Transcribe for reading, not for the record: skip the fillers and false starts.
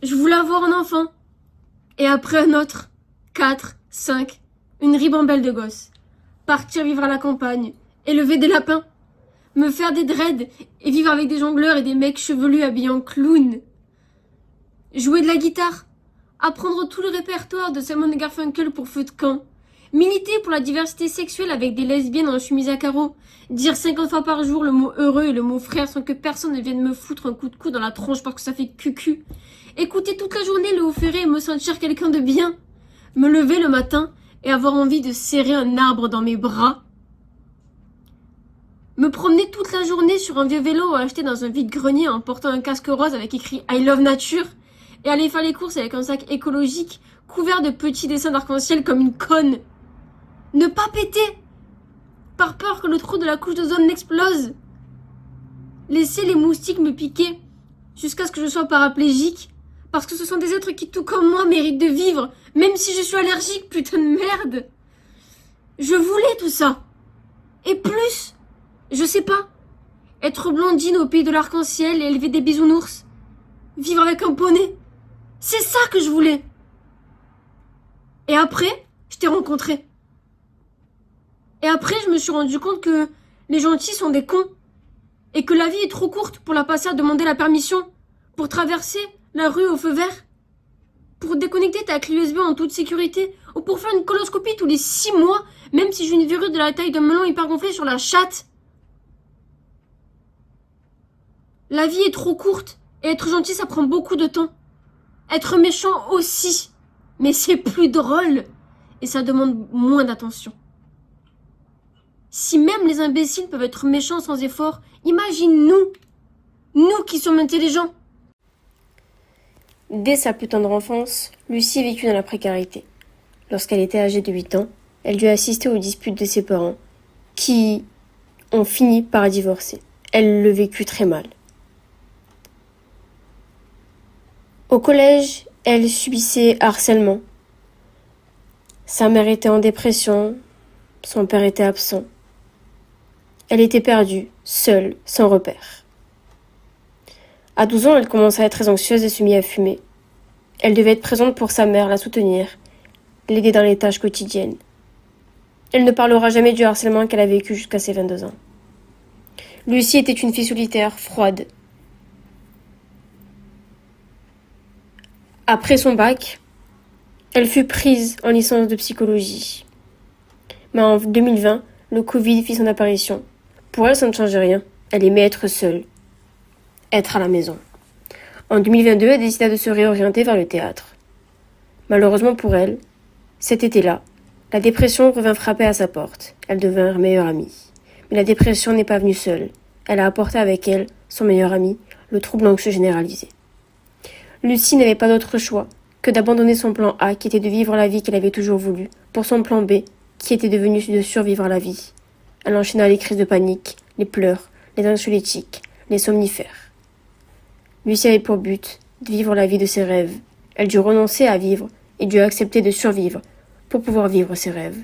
Je voulais avoir un enfant. Et après un autre. 4, 5. Une ribambelle de gosses. Partir vivre à la campagne. Élever des lapins. Me faire des dreads et vivre avec des jongleurs et des mecs chevelus habillés en clown. Jouer de la guitare. Apprendre tout le répertoire de Simon et Garfunkel pour feu de camp. Militer pour la diversité sexuelle avec des lesbiennes en chemise à carreaux. Dire 50 fois par jour le mot heureux et le mot frère sans que personne ne vienne me foutre un coup de coude dans la tronche parce que ça fait cucu. Écouter toute la journée le haut ferré et me sentir quelqu'un de bien. Me lever le matin et avoir envie de serrer un arbre dans mes bras. Me promener toute la journée sur un vieux vélo acheté dans un vide-grenier en portant un casque rose avec écrit I love nature et aller faire les courses avec un sac écologique couvert de petits dessins d'arc-en-ciel comme une conne. Ne pas péter par peur que le trou de la couche d'ozone n'explose. Laisser les moustiques me piquer jusqu'à ce que je sois paraplégique parce que ce sont des êtres qui, tout comme moi, méritent de vivre même si je suis allergique, putain de merde. Je voulais tout ça. Et plus, je sais pas, être blondine au pays de l'arc-en-ciel et élever des bisounours. Vivre avec un poney. C'est ça que je voulais. Et après, je t'ai rencontré. Et après, je me suis rendu compte que les gentils sont des cons. Et que la vie est trop courte pour la passer à demander la permission. Pour traverser la rue au feu vert. Pour déconnecter ta clé USB en toute sécurité. Ou pour faire une coloscopie tous les 6 mois. Même si j'ai une verrue de la taille d'un melon hyper gonflé sur la chatte. La vie est trop courte. Et être gentil, ça prend beaucoup de temps. Être méchant aussi. Mais c'est plus drôle. Et ça demande moins d'attention. Si même les imbéciles peuvent être méchants sans effort, imagine nous. Nous qui sommes intelligents. Dès sa plus tendre enfance, Lucie vécut dans la précarité. Lorsqu'elle était âgée de 8 ans, elle dut assister aux disputes de ses parents, qui ont fini par divorcer. Elle le vécut très mal. Au collège, elle subissait harcèlement. Sa mère était en dépression, son père était absent. Elle était perdue, seule, sans repère. À 12 ans, elle commença à être très anxieuse et se mit à fumer. Elle devait être présente pour sa mère, la soutenir, l'aider dans les tâches quotidiennes. Elle ne parlera jamais du harcèlement qu'elle a vécu jusqu'à ses 22 ans. Lucie était une fille solitaire, froide. Après son bac, elle fut prise en licence de psychologie. Mais en 2020, le Covid fit son apparition. Pour elle, ça ne changeait rien. Elle aimait être seule, être à la maison. En 2022, elle décida de se réorienter vers le théâtre. Malheureusement pour elle, cet été-là, la dépression revint frapper à sa porte. Elles devinrent meilleures amies. Mais la dépression n'est pas venue seule. Elle a apporté avec elle, son meilleur ami, le trouble anxieux généralisé. Lucie n'avait pas d'autre choix que d'abandonner son plan A, qui était de vivre la vie qu'elle avait toujours voulu, pour son plan B, qui était devenu de survivre à la vie. Elle enchaîna les crises de panique, les pleurs, les anxiolytiques, les somnifères. Lucie avait pour but de vivre la vie de ses rêves. Elle dut renoncer à vivre et dut accepter de survivre pour pouvoir vivre ses rêves.